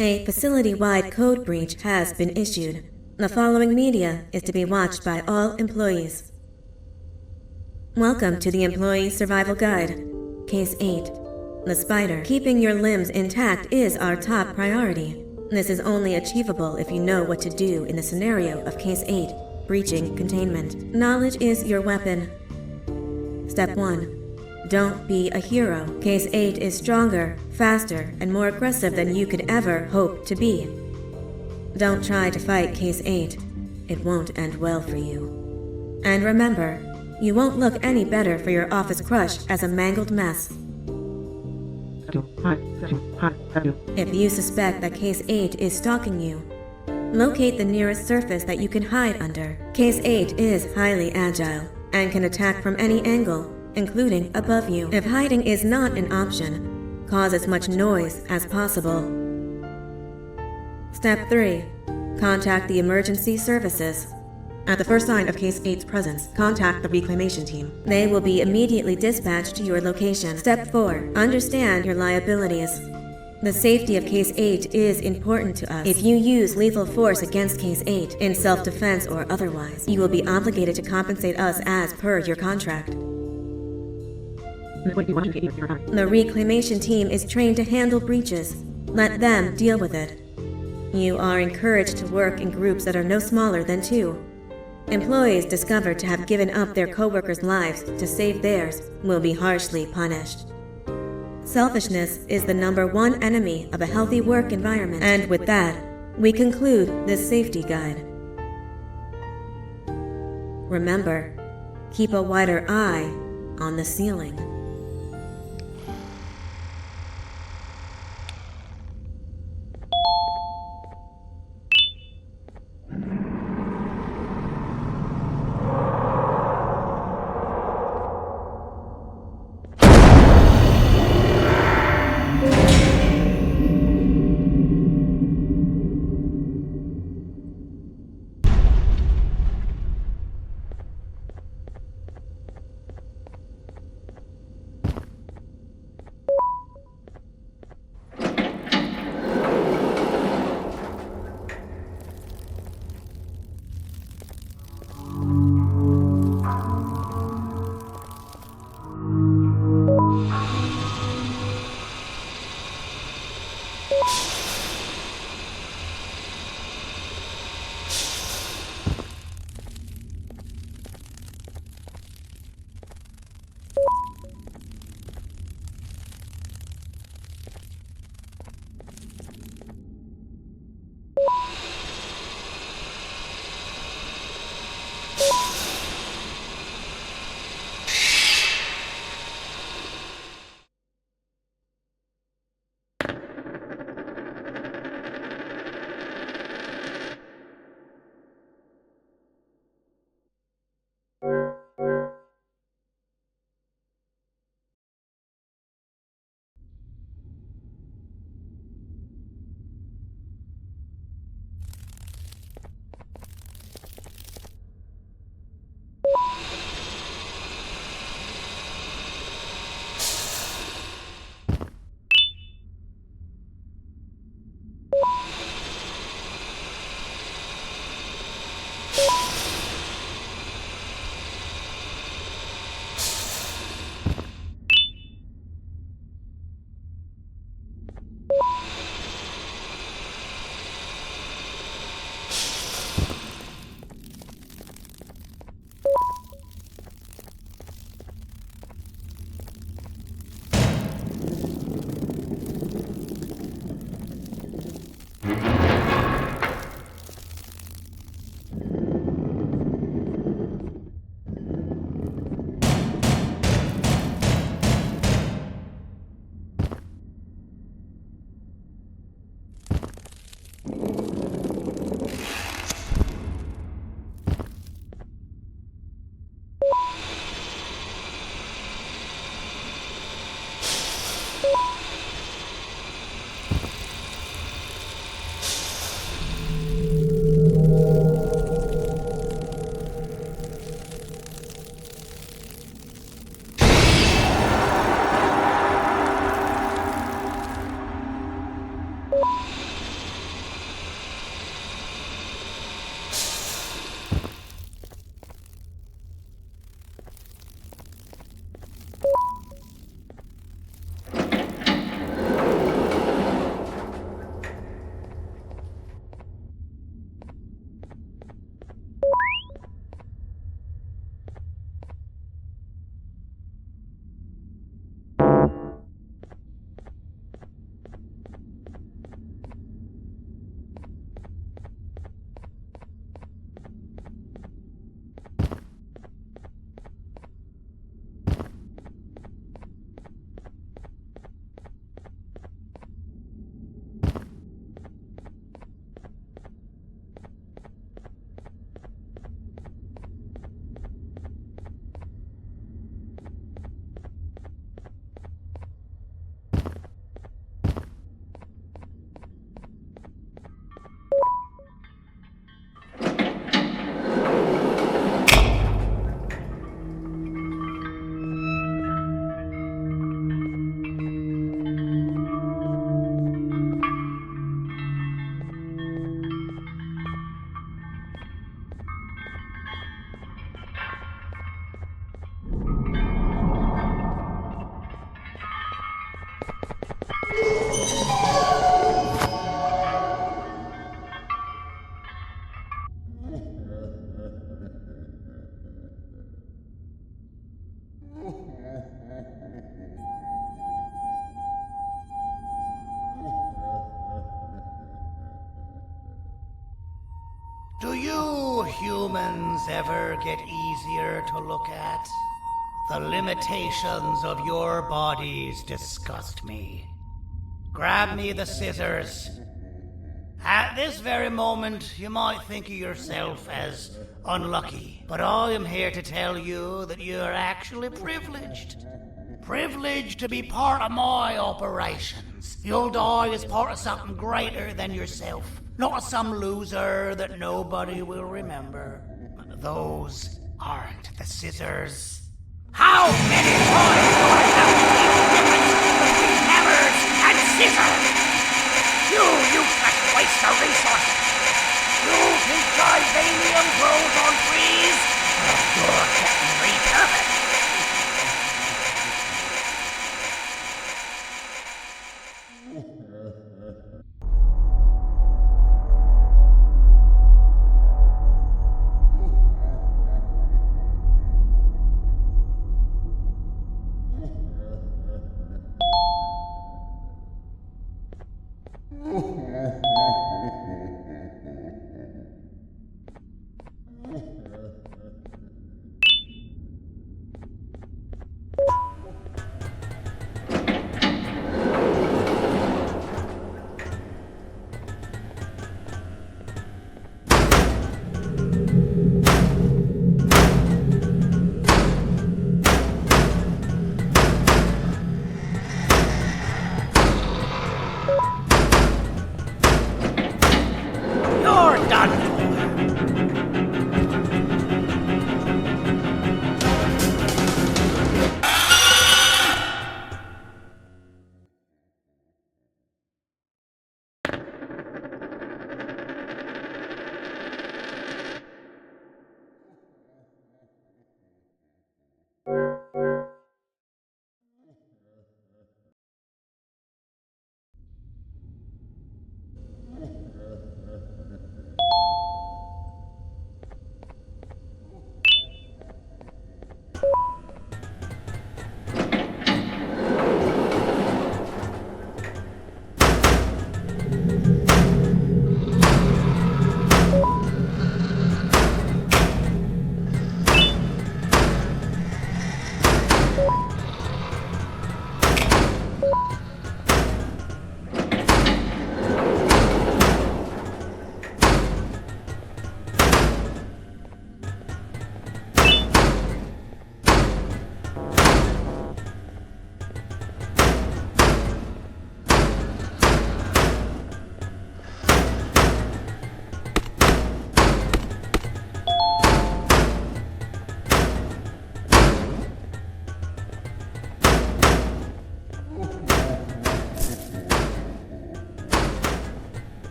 A facility-wide code breach has been issued. The following media is to be watched by all employees. Welcome to the Employee Survival Guide. Case 8. The spider. Keeping your limbs intact is our top priority. This is only achievable if you know what to do in the scenario of Case 8, breaching containment. Knowledge is your weapon. Step 1. Don't be a hero. Case 8 is stronger, faster, and more aggressive than you could ever hope to be. Don't try to fight Case 8. It won't end well for you. And remember, you won't look any better for your office crush as a mangled mess. If you suspect that Case 8 is stalking you, locate the nearest surface that you can hide under. Case 8 is highly agile and can attack from any angle, including above you. If hiding is not an option, cause as much noise as possible. Step 3. Contact the emergency services. At the first sign of Case 8's presence, contact the reclamation team. They will be immediately dispatched to your location. Step 4. Understand your liabilities. The safety of Case 8 is important to us. If you use lethal force against Case 8, in self-defense or otherwise, you will be obligated to compensate us as per your contract. The reclamation team is trained to handle breaches. Let them deal with it. You are encouraged to work in groups that are no smaller than 2. Employees discovered to have given up their co-workers' lives to save theirs will be harshly punished. Selfishness is the #1 enemy of a healthy work environment. And with that, we conclude this safety guide. Remember, keep a wider eye on the ceiling. Do you humans ever get easier to look at? The limitations of your bodies disgust me. Grab me the scissors. At this very moment, you might think of yourself as unlucky, but I am here to tell you that you are actually privileged. Privileged to be part of my operations. You'll die as part of something greater than yourself, not as some loser that nobody will remember. Those aren't the scissors. How many times do I have to make the difference between hammers and scissors? You useless waste of resources! You think Divanium grows on trees? You're getting repurposed!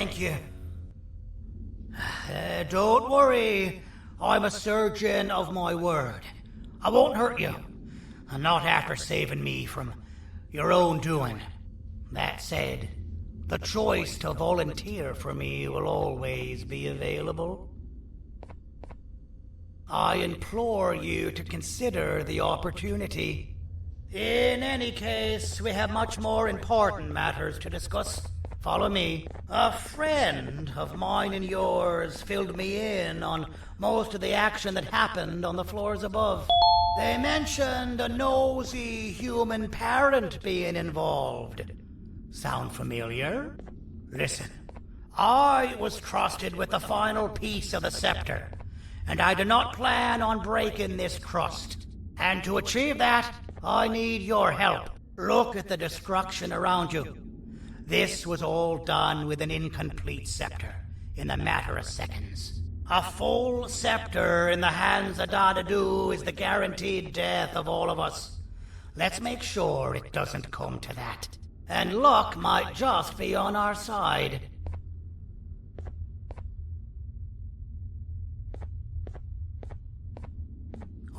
Thank you. Don't worry. I'm a surgeon of my word. I won't hurt you. Not after saving me from your own doing. That said, the choice to volunteer for me will always be available. I implore you to consider the opportunity. In any case, we have much more important matters to discuss. Follow me. A friend of mine and yours filled me in on most of the action that happened on the floors above. They mentioned a nosy human parent being involved. Sound familiar? Listen, I was trusted with the final piece of the scepter, and I do not plan on breaking this trust. And to achieve that, I need your help. Look at the destruction around you. This was all done with an incomplete scepter in a matter of seconds. A full scepter in the hands of Dadadu is the guaranteed death of all of us. Let's make sure it doesn't come to that. And luck might just be on our side.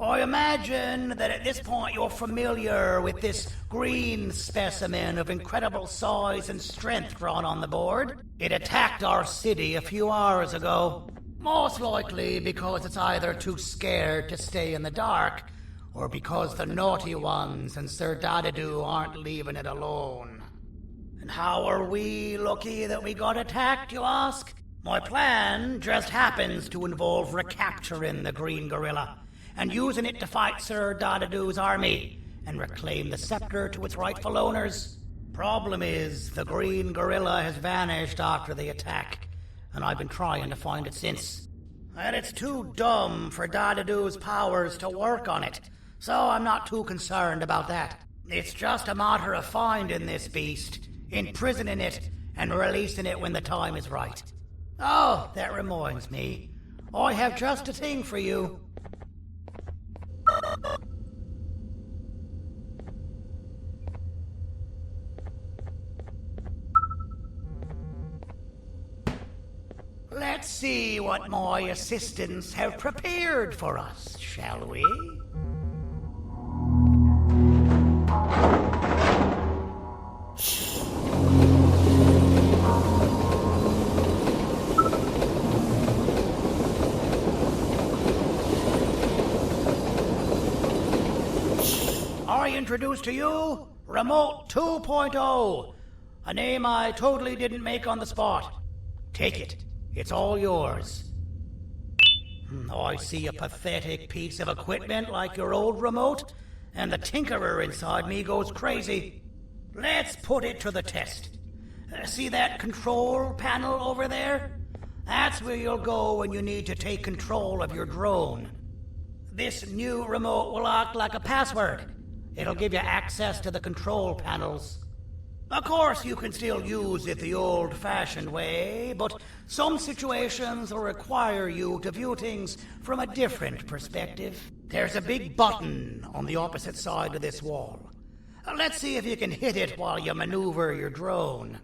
I imagine that at this point you're familiar with this green specimen of incredible size and strength drawn on the board. It attacked our city a few hours ago. Most likely because it's either too scared to stay in the dark, or because the naughty ones and Sir Dadadu aren't leaving it alone. And how are we lucky that we got attacked, you ask? My plan just happens to involve recapturing the green gorilla and using it to fight Sir Dadadu's army and reclaim the scepter to its rightful owners. Problem is, the green gorilla has vanished after the attack, and I've been trying to find it since. And it's too dumb for Dadadu's powers to work on it, so I'm not too concerned about that. It's just a matter of finding this beast, imprisoning it, and releasing it when the time is right. Oh, that reminds me. I have just a thing for you. Let's see what my assistants have prepared for us, shall we? I introduce to you Remote 2.0, a name I totally didn't make on the spot. Take it. It's all yours. I see a pathetic piece of equipment like your old remote, and the tinkerer inside me goes crazy. Let's put it to the test. See that control panel over there? That's where you'll go when you need to take control of your drone. This new remote will act like a password. It'll give you access to the control panels. Of course, you can still use it the old-fashioned way, but some situations will require you to view things from a different perspective. There's a big button on the opposite side of this wall. Let's see if you can hit it while you maneuver your drone.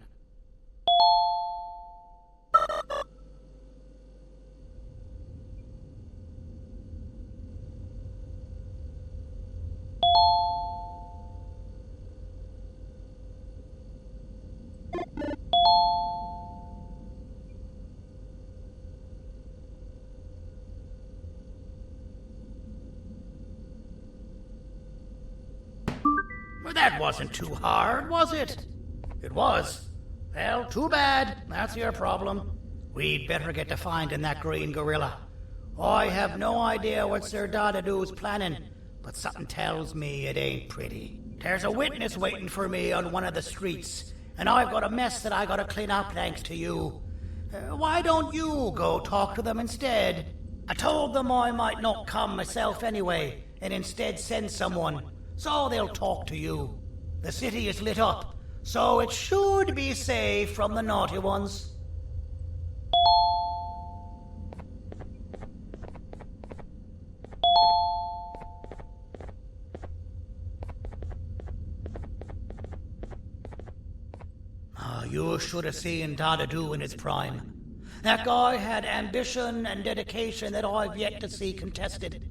That wasn't too hard, was it? It was. Well, too bad. That's your problem. We'd better get to finding that green gorilla. I have no idea what Sir Dadadu's planning, but something tells me it ain't pretty. There's a witness waiting for me on one of the streets, and I've got a mess that I gotta clean up thanks to you. Why don't you go talk to them instead? I told them I might not come myself anyway, and instead send someone, so they'll talk to you. The city is lit up, so it should be safe from the naughty ones. You should have seen Dadadu in his prime. That guy had ambition and dedication that I've yet to see contested.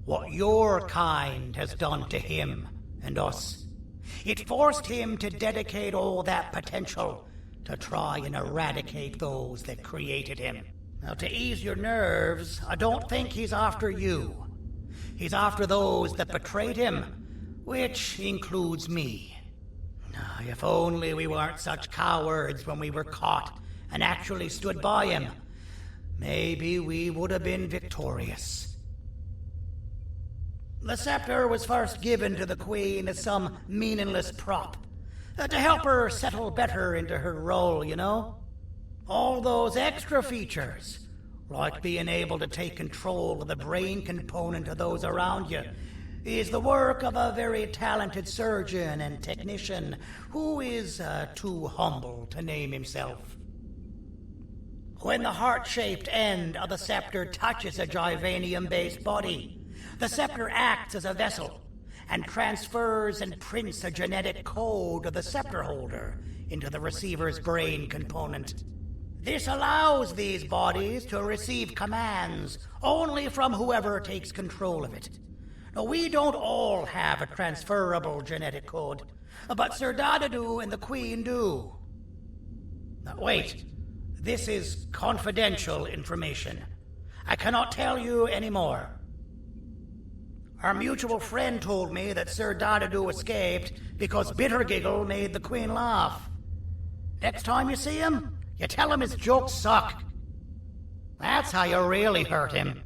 What your kind has done to him and us. It forced him to dedicate all that potential to try and eradicate those that created him. Now, to ease your nerves, I don't think he's after you. He's after those that betrayed him, which includes me. If only we weren't such cowards when we were caught and actually stood by him, maybe we would have been victorious. The scepter was first given to the Queen as some meaningless prop, to help her settle better into her role, you know? All those extra features, like being able to take control of the brain component of those around you, is the work of a very talented surgeon and technician who is too humble to name himself. When the heart-shaped end of the scepter touches a Givanium-based body, the scepter acts as a vessel and transfers and prints a genetic code of the scepter holder into the receiver's brain component. This allows these bodies to receive commands only from whoever takes control of it. Now, we don't all have a transferable genetic code, but Sir Dadadu and the Queen do. Now, wait. This is confidential information. I cannot tell you any more. Our mutual friend told me that Sir Dadadu escaped because Bittergiggle made the Queen laugh. Next time you see him, you tell him his jokes suck. That's how you really hurt him.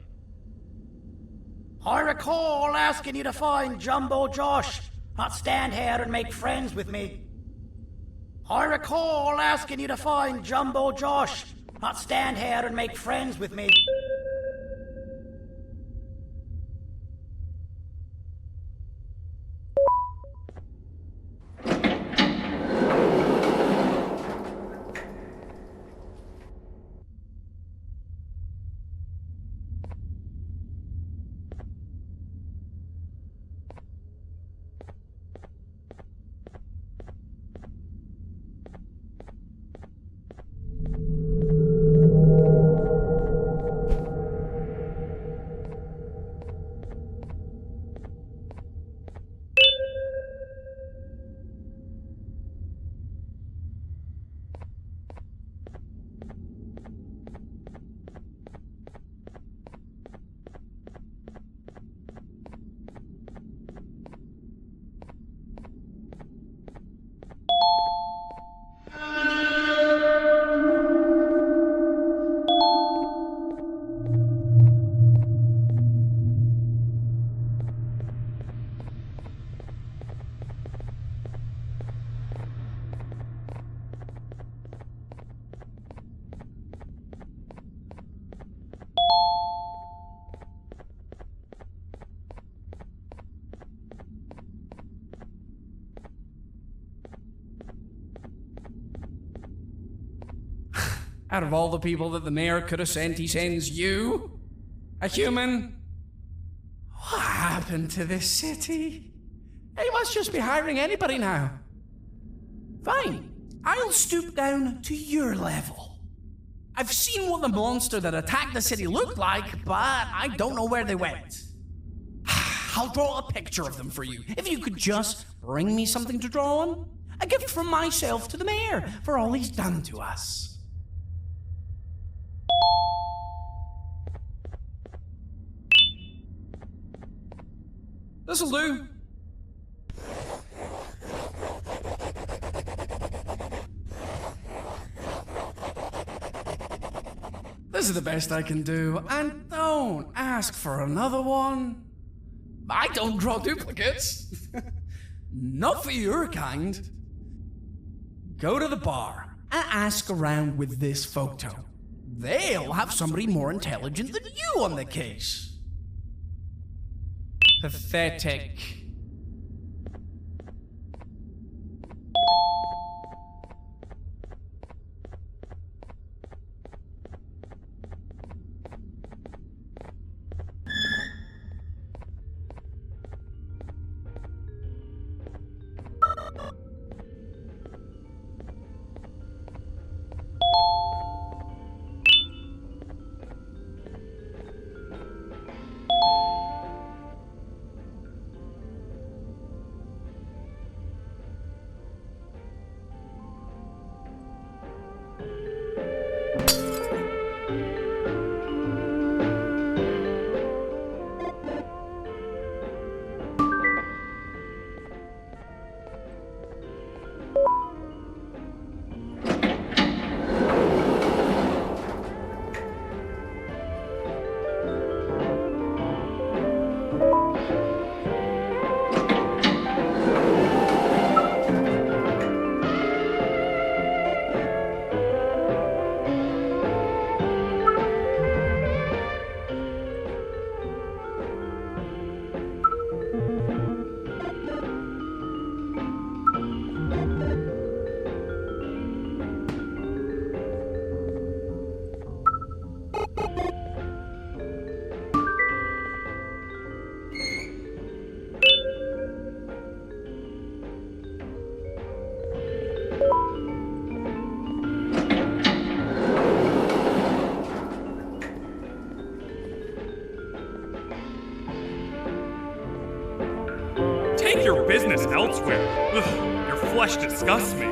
I recall asking you to find Jumbo Josh, not stand here and make friends with me. I recall asking you to find Jumbo Josh, not stand here and make friends with me. Out of all the people that the mayor could have sent, he sends you? A human? What happened to this city? He must just be hiring anybody now. Fine, I'll stoop down to your level. I've seen what the monster that attacked the city looked like, but I don't know where they went. I'll draw a picture of them for you, if you could just bring me something to draw on. A gift from myself to the mayor for all he's done to us. This'll do. This is the best I can do, and don't ask for another one. I don't draw duplicates. Not for your kind. Go to the bar and ask around with this photo. They'll have somebody more intelligent than you on the case. Pathetic. elsewhere. Ugh, your flesh disgusts me.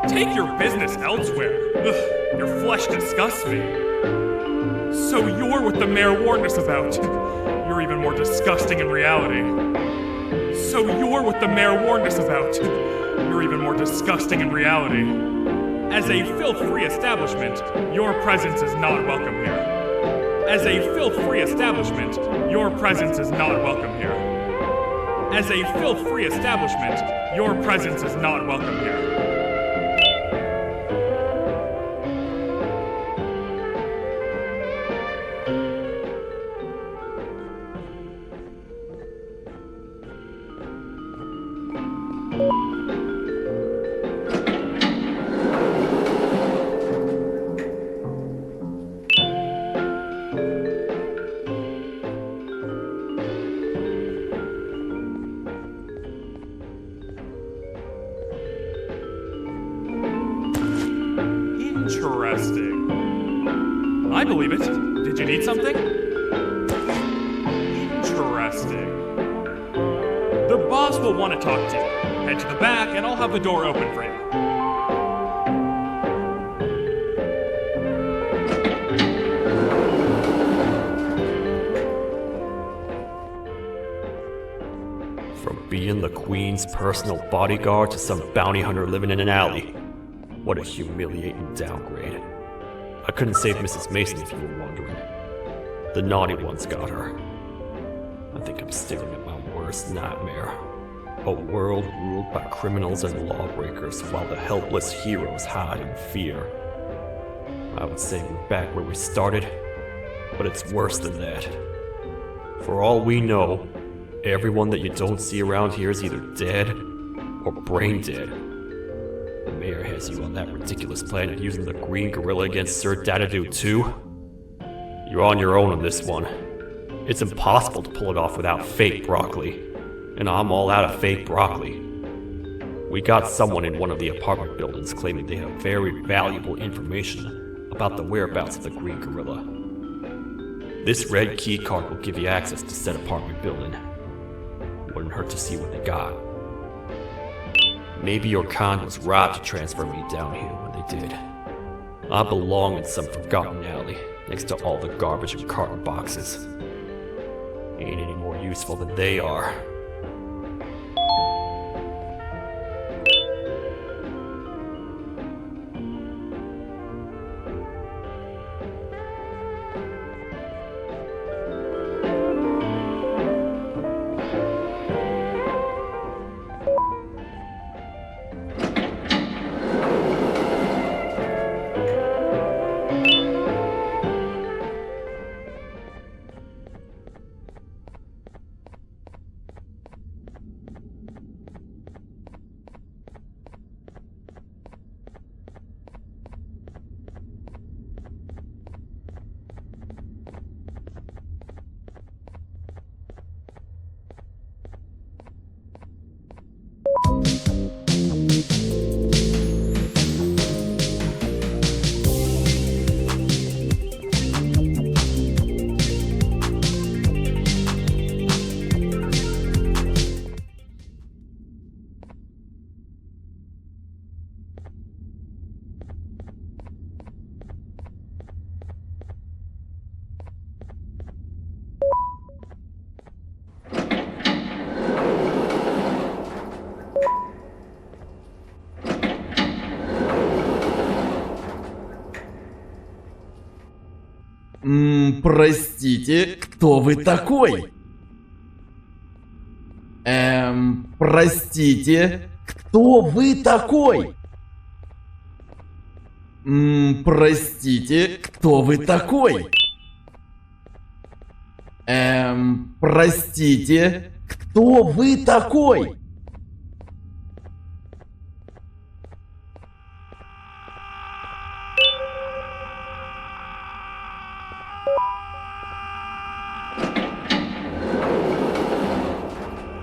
Take your business elsewhere. Ugh, your flesh disgusts me. So you're what the mayor warned us about. You're even more disgusting in reality. So you're what the mayor warned us about. You're even more disgusting in reality. As a filth-free establishment, your presence is not welcome here. As a filth-free establishment, your presence is not welcome here. As a filth-free establishment, your presence is not welcome here. Interesting. I believe it. Did you need something? Interesting. The boss will want to talk to you. Head to the back and I'll have the door open for you. From being the Queen's personal bodyguard to some bounty hunter living in an alley. What a humiliating downgrade. I couldn't save Mrs. Mason if you were wondering. The naughty ones got her. I think I'm staring at my worst nightmare. A world ruled by criminals and lawbreakers while the helpless heroes hide in fear. I would say we're back where we started, but it's worse than that. For all we know, everyone that you don't see around here is either dead or brain dead. The mayor has you on that ridiculous plan of using the green gorilla against Sir Dadadoo too? You're on your own on this one. It's impossible to pull it off without fake broccoli. And I'm all out of fake broccoli. We got someone in one of the apartment buildings claiming they have very valuable information about the whereabouts of the green gorilla. This red key card will give you access to said apartment building. Wouldn't hurt to see what they got. Maybe your con was right to transfer me down here when they did. I belong in some forgotten alley, next to all the garbage and carton boxes. Ain't any more useful than they are. Простите, кто вы такой? Простите, кто вы такой? Простите, кто вы такой? Простите, кто вы такой?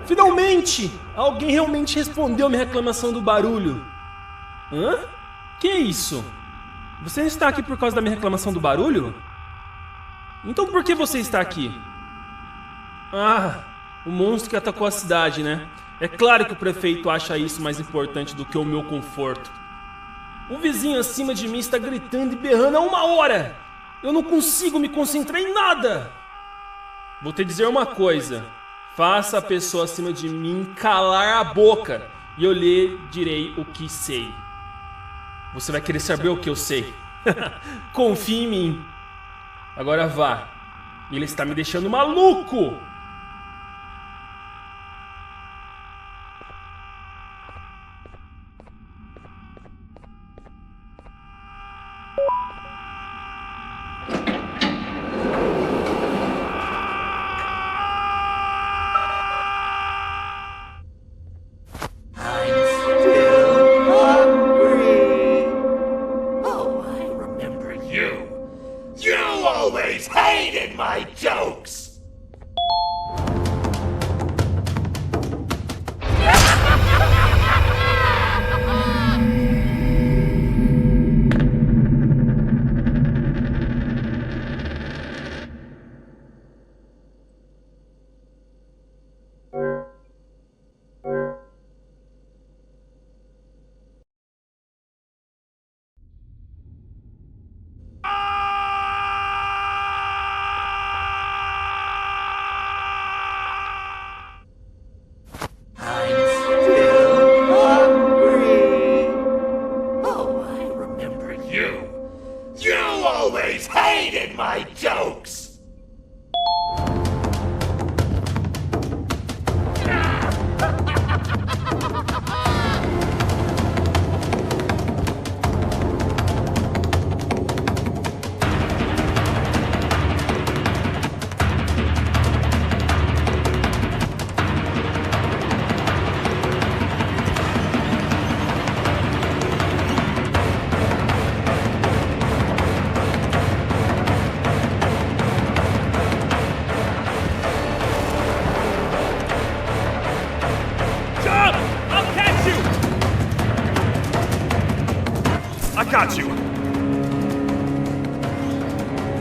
Finalmente! Alguém realmente respondeu minha reclamação do barulho. Hã? Que isso? Você está aqui por causa da minha reclamação do barulho? Então por que você está aqui? Ah, o monstro que atacou a cidade, né? É claro que o prefeito acha isso mais importante do que o meu conforto. O vizinho acima de mim está gritando e berrando há 1 hora. Eu não consigo me concentrar em nada. Vou te dizer uma coisa. Faça a pessoa acima de mim calar a boca e eu lhe direi o que sei. Você vai querer saber o que eu sei. Confie em mim. Agora vá. Ele está me deixando maluco. Got you!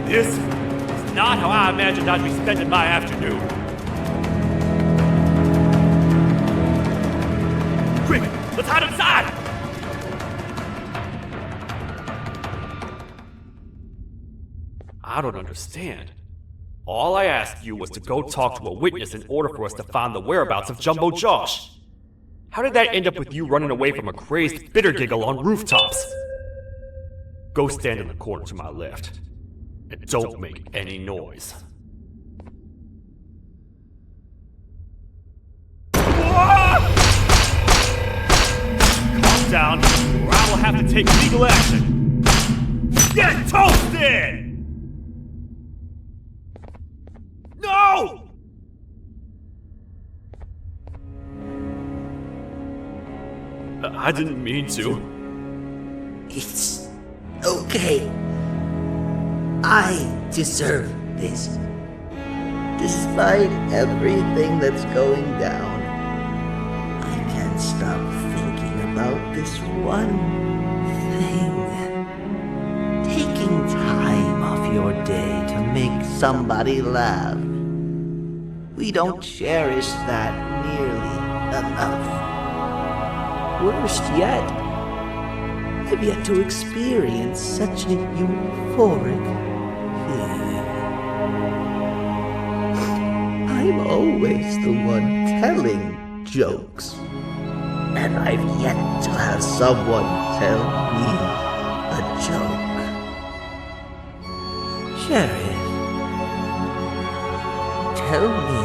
This is not how I imagined I'd be spending my afternoon. Quick, let's hide inside! I don't understand. All I asked you was to go talk to a witness in order for us to find the whereabouts of Jumbo Josh. How did that end up with you running away from a crazed bitter giggle on rooftops? Go stand in the corner to my left. And don't make any noise. Calm down, or I will have to take legal action. Get toasted! No! I didn't mean to. It's okay. I deserve this. Despite everything that's going down, I can't stop thinking about this one thing. Taking time off your day to make somebody laugh. We don't cherish that nearly enough. Worst yet, I've yet to experience such a euphoric feeling. I'm always the one telling jokes, and I've yet to have someone tell me a joke. Sheriff, tell me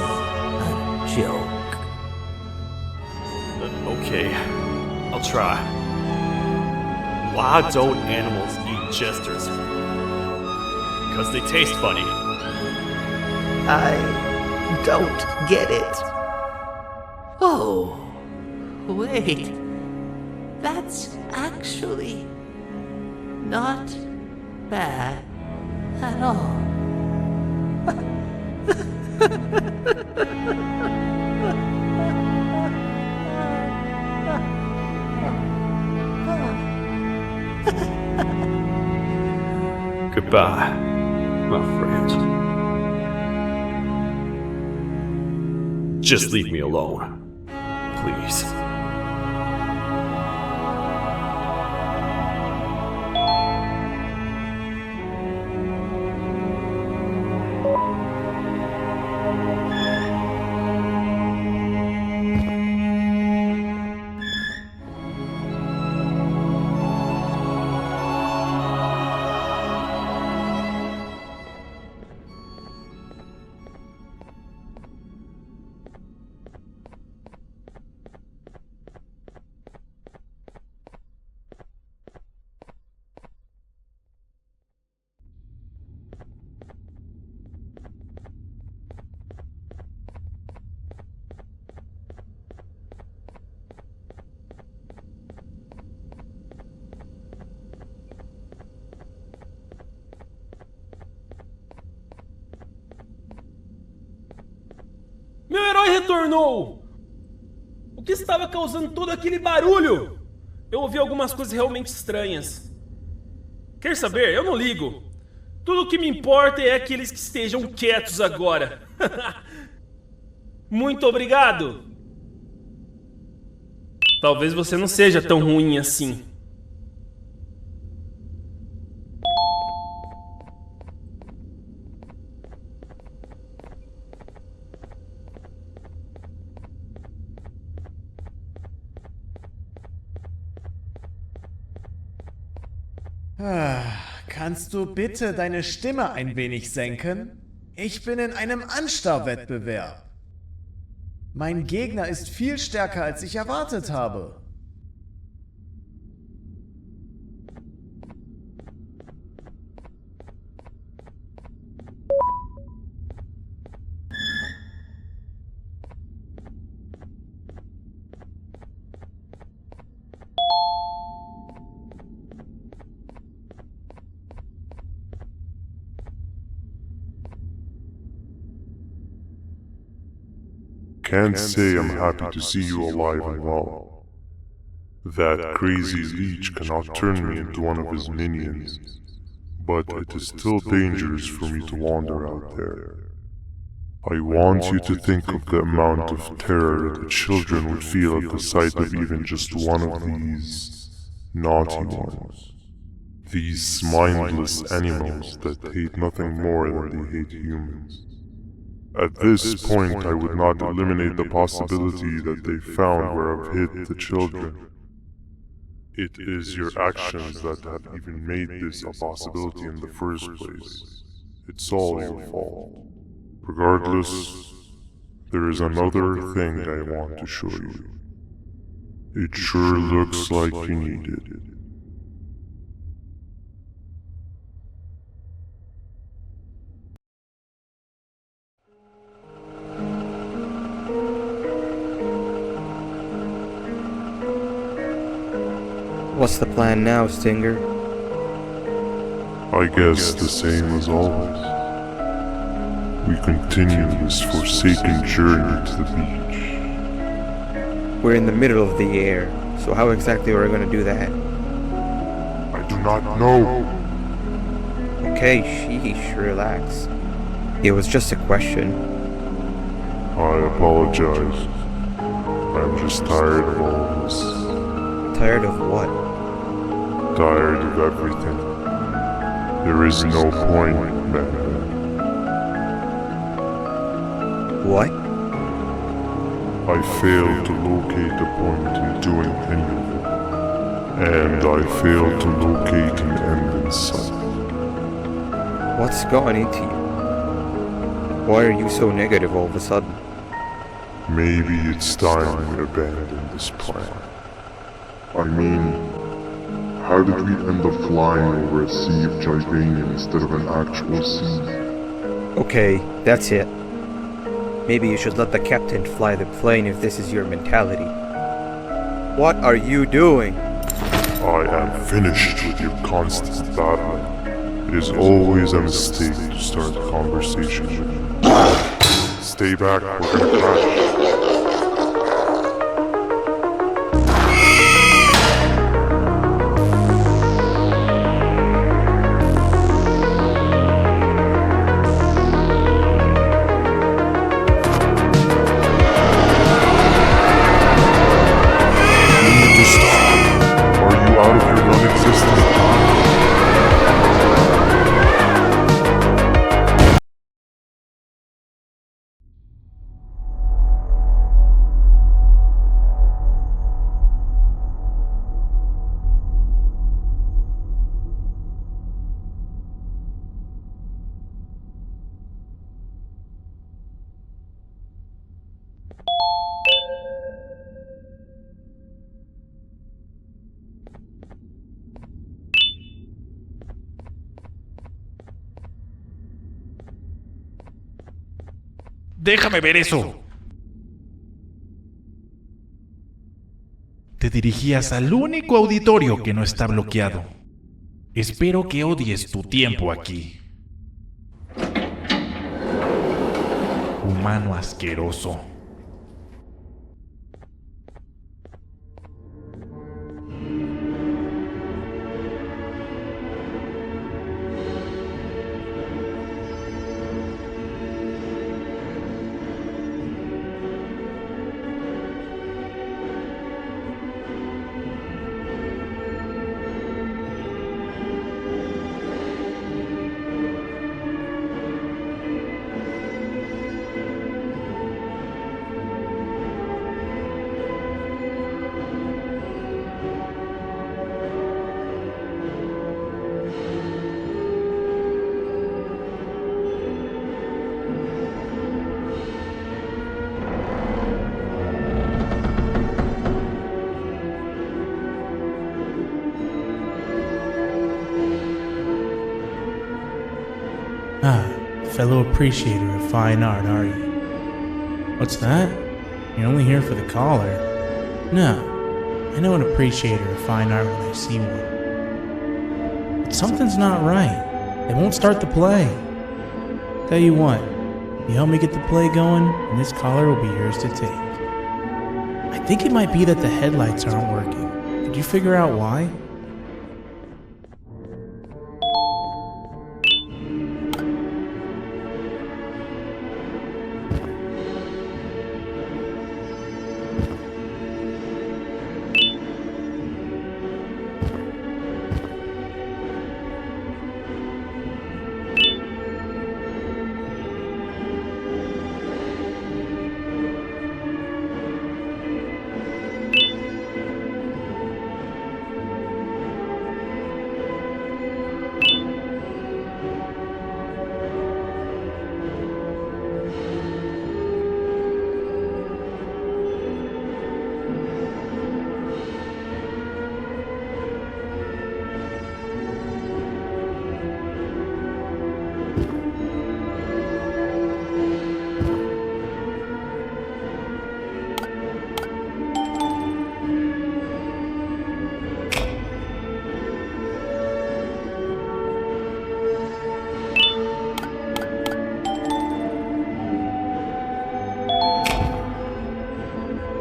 a joke. Okay, I'll try. Why don't animals eat jesters? Because they taste funny. I don't get it. Oh, wait. That's actually not bad at all. Goodbye, my friend. Just leave me alone. please. Meu herói retornou! O que estava causando todo aquele barulho? Eu ouvi algumas coisas realmente estranhas. Quer saber? Eu não ligo. Tudo o que me importa é aqueles que estejam quietos agora. Muito obrigado! Talvez você não seja tão ruim assim. Kannst du bitte deine Stimme ein wenig senken? Ich bin in einem Anstarrwettbewerb. Mein Gegner ist viel stärker, als ich erwartet habe. Can't say I'm happy to see you alive and well. That crazy leech cannot turn me into one of his minions, but it is still dangerous for me to wander out there. I want you to think of the amount of terror that children would feel at the sight of even just one of these naughty ones. These mindless animals that hate nothing more than they hate humans. At this point, I would not eliminate the possibility that they found where I've hid the children. It is your actions that have even made this a possibility in the first place. It's all your fault. Regardless, there is another thing I want to show you. It sure looks like you need it. What's the plan now, Stinger? I guess the same as always. We continue this forsaken journey to the beach. We're in the middle of the air, so how exactly are we going to do that? I do not know. Okay, sheesh, relax. It was just a question. I apologize. I'm just tired of all this. Tired of what? Tired of everything. There is no point, Banban. What? I failed to locate a point in doing any of it. And I failed to locate an end in sight. What's gone into you? Why are you so negative all of a sudden? Maybe it's time we abandon this plan. I mean, how did we end up flying over a sea of Givanium instead of an actual sea? Okay, that's it. Maybe you should let the captain fly the plane if this is your mentality. What are you doing? I am finished with your constant battling. It is always a mistake to start a conversation with you. Stay back, we're gonna crash. Déjame ver eso. Te dirigías al único auditorio que no está bloqueado. Espero que odies tu tiempo aquí. Humano asqueroso. Fellow appreciator of fine art, are you? What's that? You're only here for the collar. No, I know an appreciator of fine art when I see one. But something's not right. They won't start the play. Tell you what, you help me get the play going, and this collar will be yours to take. I think it might be that the headlights aren't working. Did you figure out why?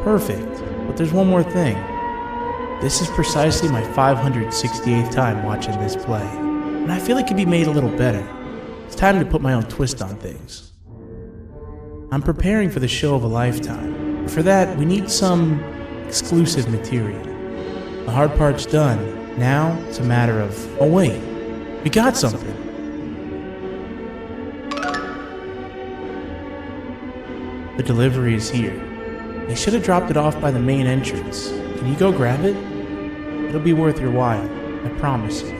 Perfect, but there's one more thing. This is precisely my 568th time watching this play, and I feel it could be made a little better. It's time to put my own twist on things. I'm preparing for the show of a lifetime. For that, we need some exclusive material. The hard part's done. Now, it's a matter of, oh wait, we got something. The delivery is here. They should have dropped it off by the main entrance. Can you go grab it? It'll be worth your while, I promise you.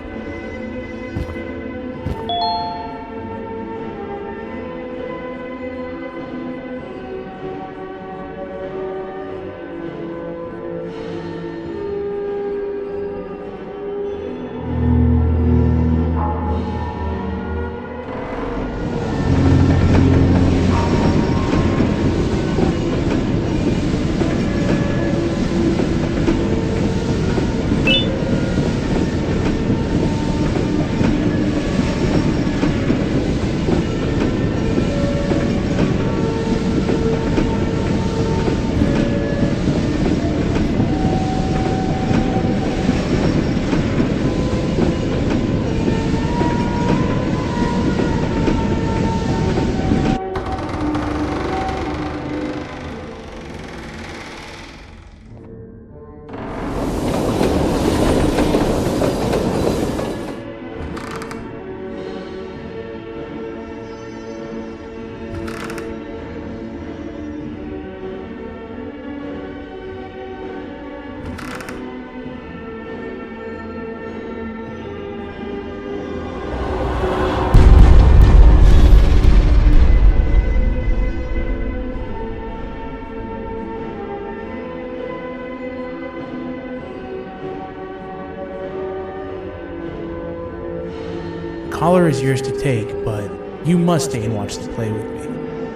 The collar is yours to take, but you must stay and watch the play with me.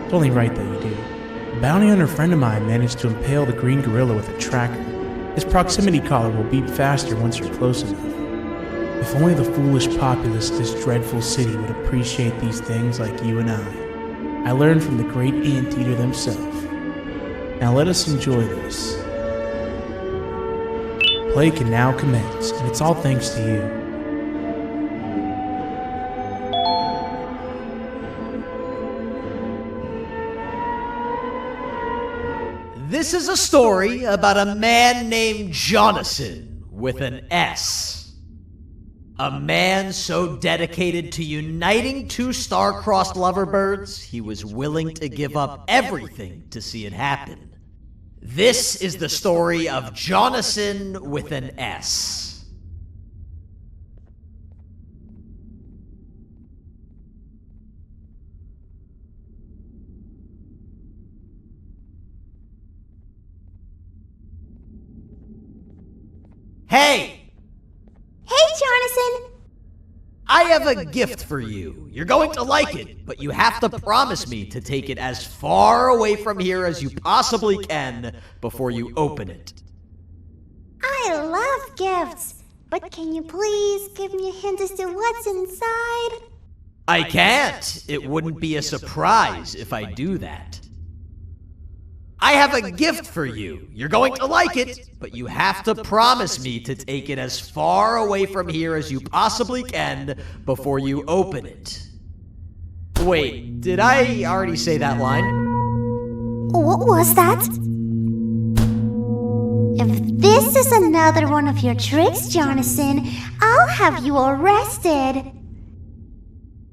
It's only right that you do. bounty hunter friend of mine managed to impale the green gorilla with a tracker. His proximity collar will beep faster once you're close enough. If only the foolish populace of this dreadful city would appreciate these things like you and I learned from the great anteater themselves. Now let us enjoy this. Play can now commence, and it's all thanks to you. This is a story about a man named Jonathan with an S. A man so dedicated to uniting two star-crossed loverbirds, he was willing to give up everything to see it happen. This is the story of Jonathan with an S. Hey! Hey, Jonathan! I have a gift for you. You're going to like it, but you have to promise me to take it as far away from here as you possibly can before you open it. I love gifts, but can you please give me a hint as to what's inside? I can't. It wouldn't be a surprise if I do that. I have a gift for you. You're going to like it, but you have to promise me to take it as far away from here as you possibly can before you open it. Wait, did I already say that line? What was that? If this is another one of your tricks, Jonathan, I'll have you arrested.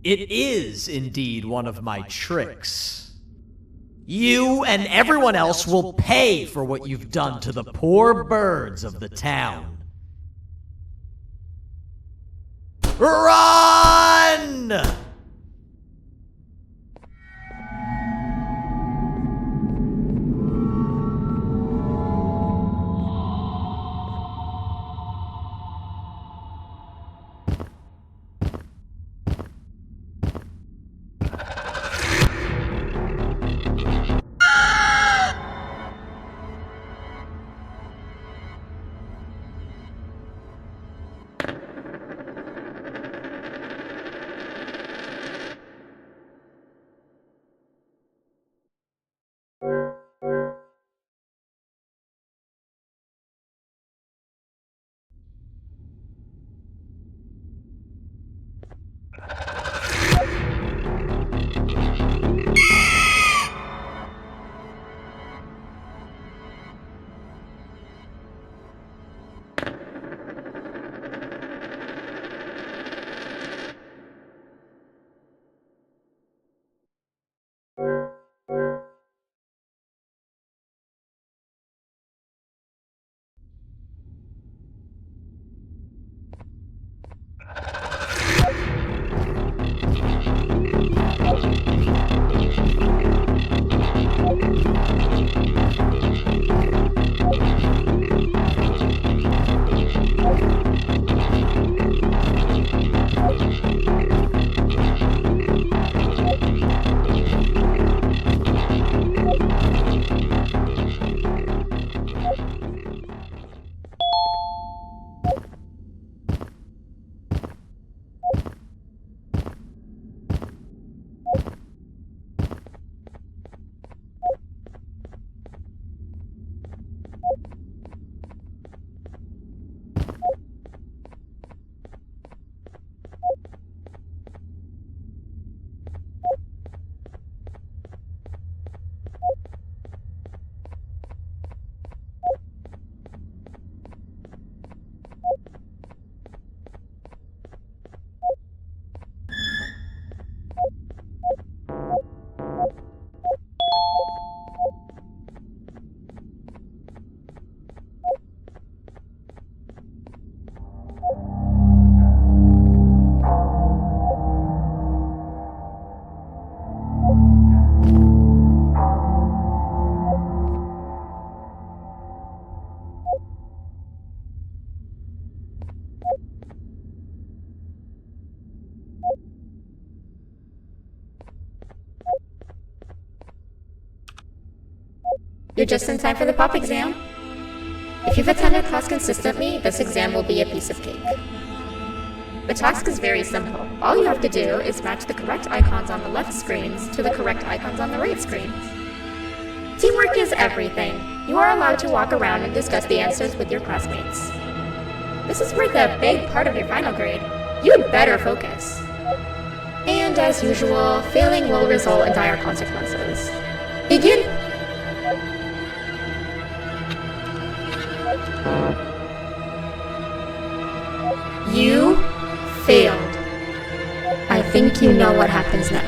It is indeed one of my tricks. You and everyone else will pay for what you've done to the poor birds of the town. Run! You're just in time for the pop exam. If you've attended class consistently, this exam will be a piece of cake. The task is very simple. All you have to do is match the correct icons on the left screens to the correct icons on the right screens. Teamwork is everything. You are allowed to walk around and discuss the answers with your classmates. This is worth a big part of your final grade. You'd better focus. And as usual, failing will result in dire consequences. Begin! You failed. I think you know what happens now.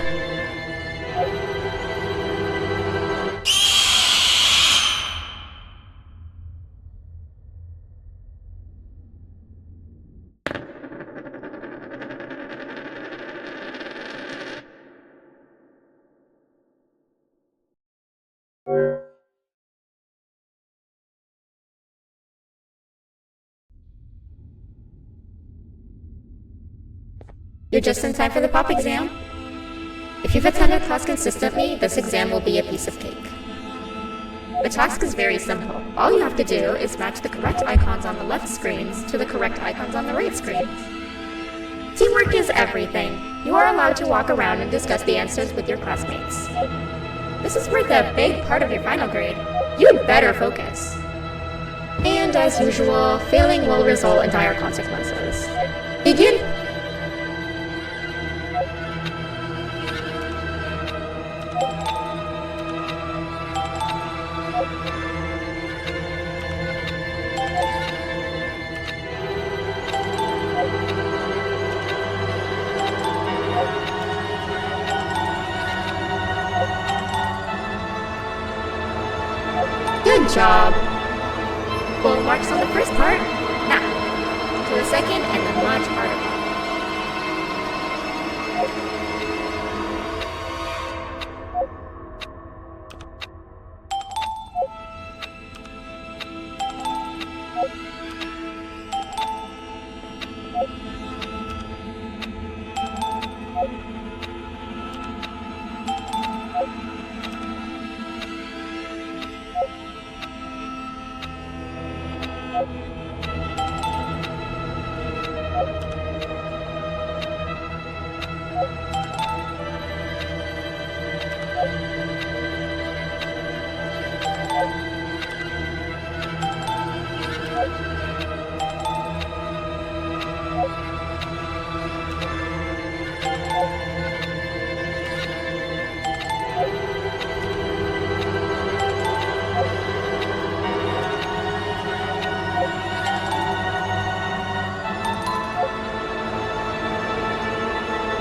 You're just in time for the pop exam. If you've attended class consistently, this exam will be a piece of cake. The task is very simple. All you have to do is match the correct icons on the left screens to the correct icons on the right screens. Teamwork is everything. You are allowed to walk around and discuss the answers with your classmates. This is worth a big part of your final grade. You'd better focus. And as usual, failing will result in dire consequences. Begin! Good job! Full marks on the first part. Now, to the second and the launch part of it.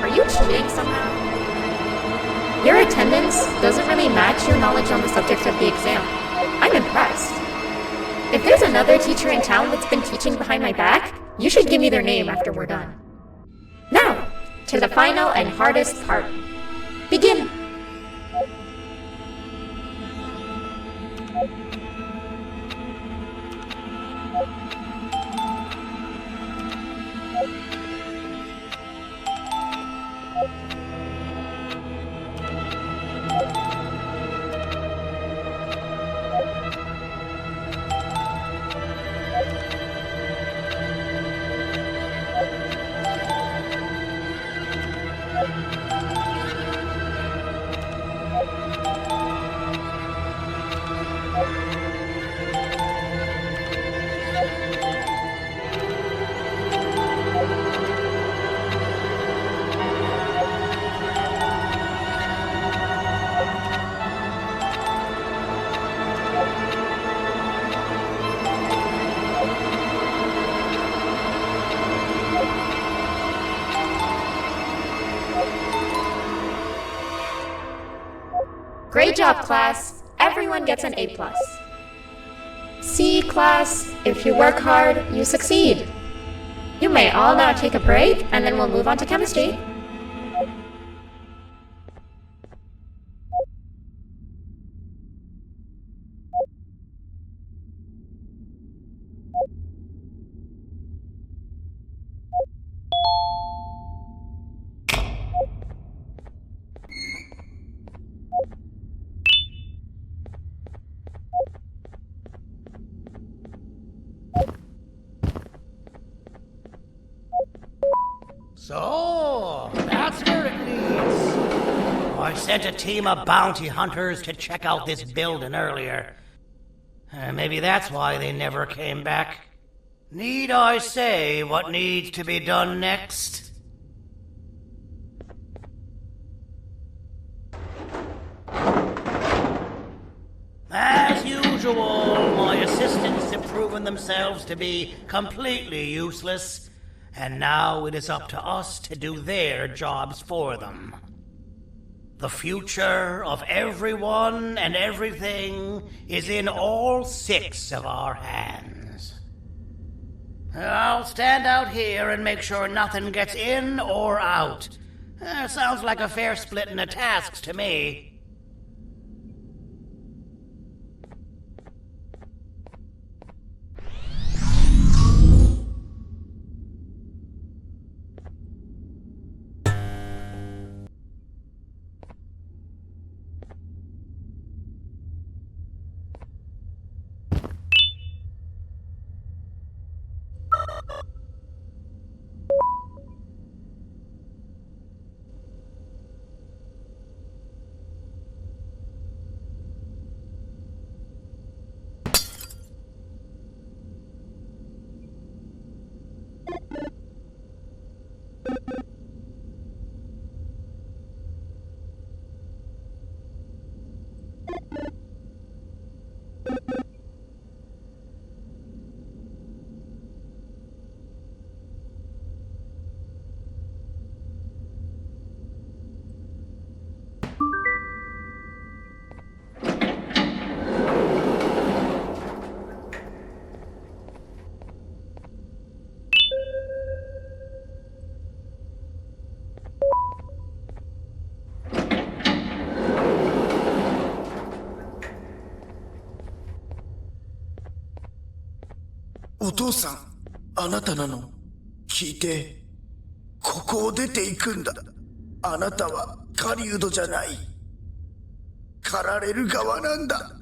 Are you cheating somehow? Your attendance doesn't really match your knowledge on the subject of the exam. I'm impressed. If there's another teacher in town that's been teaching behind my back, you should give me their name after we're done. Now, to the final and hardest part. Begin! Great job, class. Everyone gets an A+. See, class, if you work hard, you succeed. You may all now take a break, and then we'll move on to chemistry. So, that's where it leads. I sent a team of bounty hunters to check out this building earlier. Maybe that's why they never came back. Need I say what needs to be done next? As usual, my assistants have proven themselves to be completely useless, and now it is up to us to do their jobs for them. The future of everyone and everything is in all 6 of our hands. I'll stand out here and make sure nothing gets in or out. Sounds like a fair splitting of tasks to me.お父さん、あなたなの？聞いて、ここを出ていくんだ。あなたは狩人じゃない。狩られる側なんだ。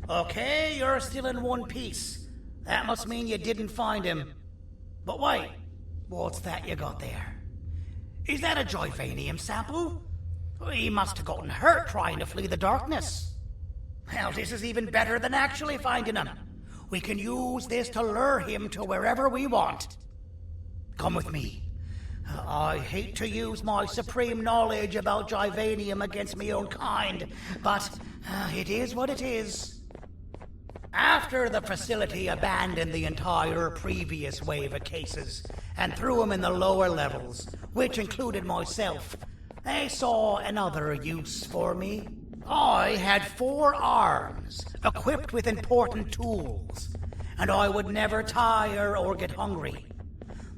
Okay, you're still in one piece. That must mean you didn't find him. But wait, what's that you got there? Is that a Joyvanium sample? He must have gotten hurt trying to flee the darkness. Well, this is even better than actually finding him. We can use this to lure him to wherever we want. Come with me. I hate to use my supreme knowledge about Joyvanium against my own kind, but it is what it is. After the facility abandoned the entire previous wave of cases and threw them in the lower levels, which included myself, they saw another use for me. I had 4 arms, equipped with important tools, and I would never tire or get hungry.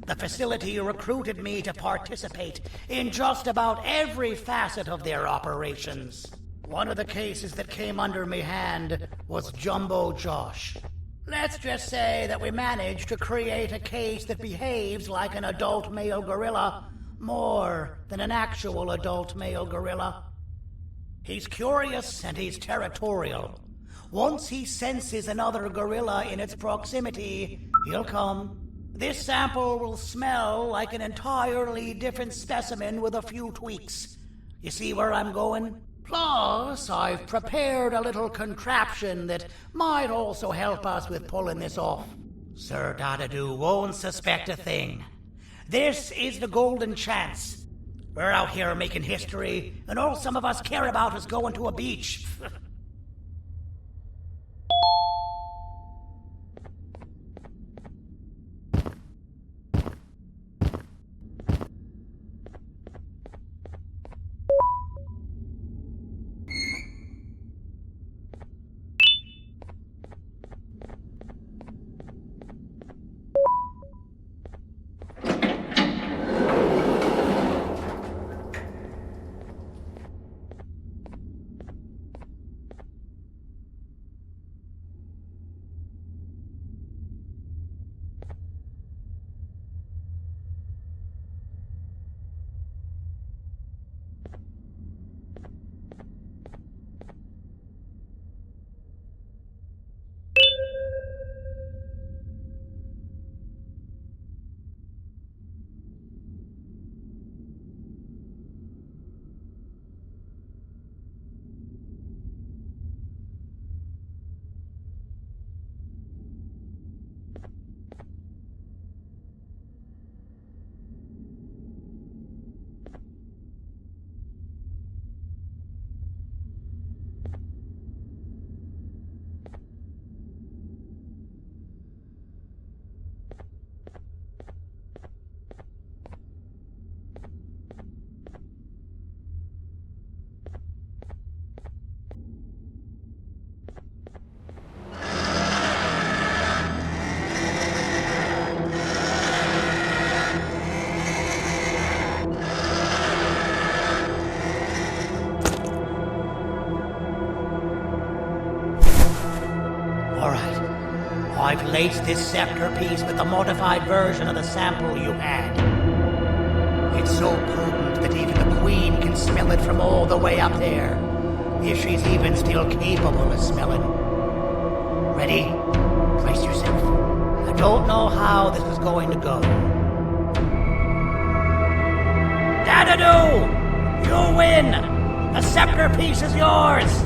The facility recruited me to participate in just about every facet of their operations. One of the cases that came under me hand was Jumbo Josh. Let's just say that we managed to create a case that behaves like an adult male gorilla, more than an actual adult male gorilla. He's curious and he's territorial. Once he senses another gorilla in its proximity, he'll come. This sample will smell like an entirely different specimen with a few tweaks. You see where I'm going? Plus, I've prepared a little contraption that might also help us with pulling this off. Sir Dadadoo won't suspect a thing. This is the golden chance. We're out here making history, and all some of us care about is going to a beach. Alright. I've laced this scepter piece with the modified version of the sample you had. It's so potent that even the Queen can smell it from all the way up there. If she's even still capable of smelling. Ready? Brace yourself. I don't know how this is going to go. Dadadoo! You win! The scepter piece is yours!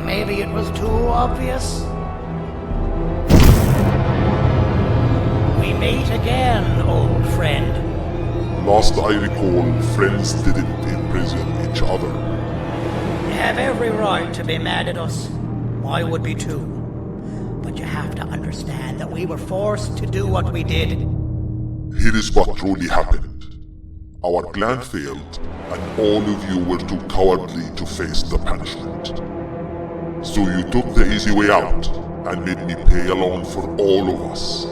Maybe it was too obvious. We meet again, old friend. Last I recall, friends didn't imprison each other. You have every right to be mad at us. I would be too. But you have to understand that we were forced to do what we did. Here is what truly happened. Our plan failed, and all of you were too cowardly to face the punishment. So you took the easy way out, and made me pay alone for all of us.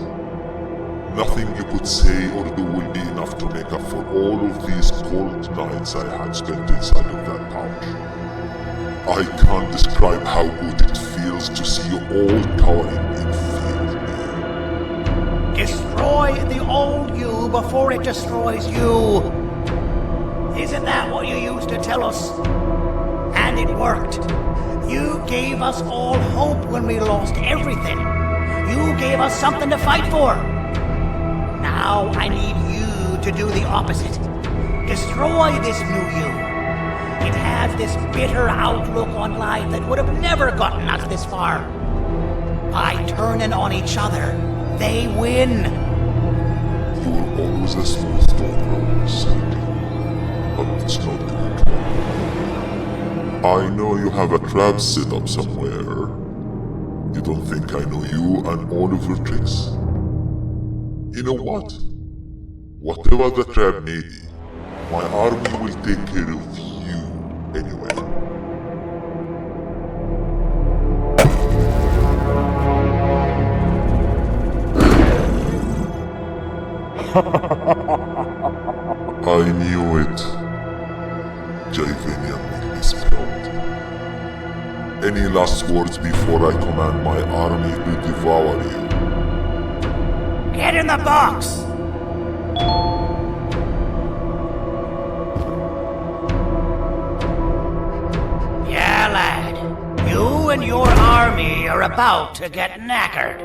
Nothing you could say or do will be enough to make up for all of these cold nights I had spent inside of that pouch. I can't describe how good it feels to see you all cowering in fear. Destroy the old you before it destroys you. Isn't that what you used to tell us? And it worked. You gave us all hope when we lost everything. You gave us something to fight for. Now I need you to do the opposite. Destroy this new you. It has this bitter outlook on life that would have never gotten us this far. By turning on each other, they win. You were always a smooth talker, Sandy. But it's not going to work. I know you have a trap set up somewhere. You don't think I know you and all of your tricks? You know what? Whatever the trap may be, my army will take care of you anyway. I knew it. Javanian will be spelled. Any last words before I command my army to devour you? Get in the box! Yeah, lad. You and your army are about to get knackered.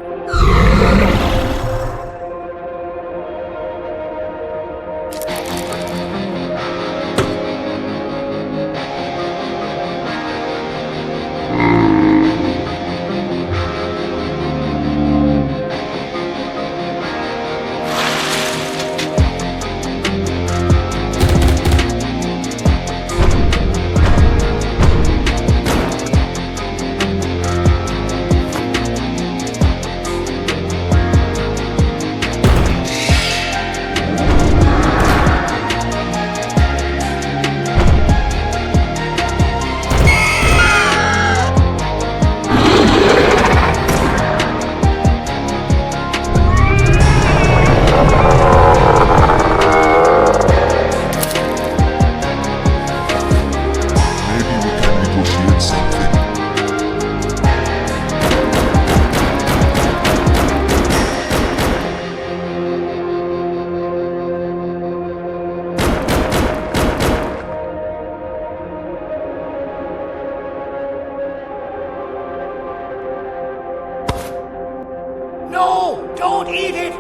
No! Don't eat it!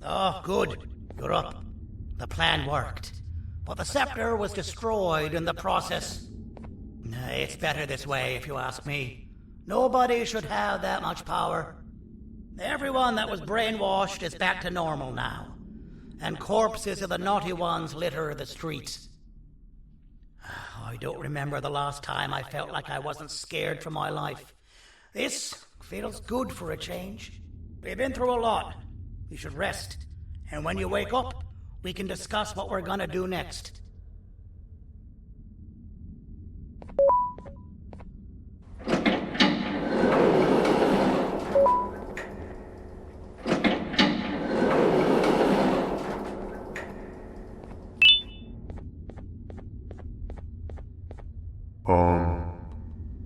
Oh, good. You're up. The plan worked. But the scepter was destroyed in the process. It's better this way, if you ask me. Nobody should have that much power. Everyone that was brainwashed is back to normal now. and corpses of the naughty ones litter the streets. I don't remember the last time I felt like I wasn't scared for my life. This feels good for a change. We've been through a lot. You should rest. And when you wake up, we can discuss what we're gonna do next.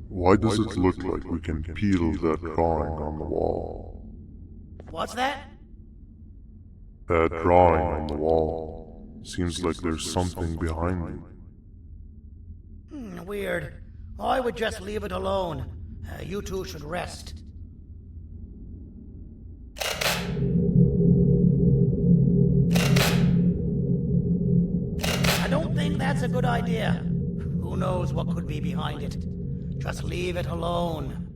Why does it look like we can peel that drawing on the wall? What's that? That drawing on the wall. Seems like there's something behind it. Weird. I would just leave it alone. You two should rest. I don't think that's a good idea. Who knows what could be behind it? Just leave it alone.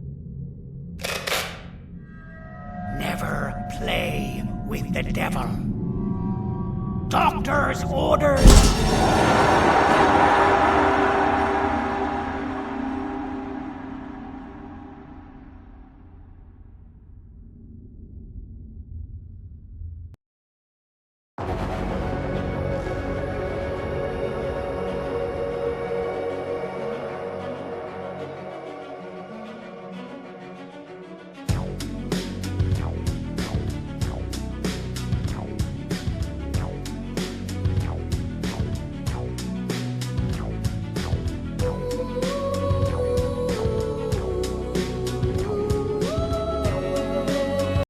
Never play with the devil. Doctor's orders!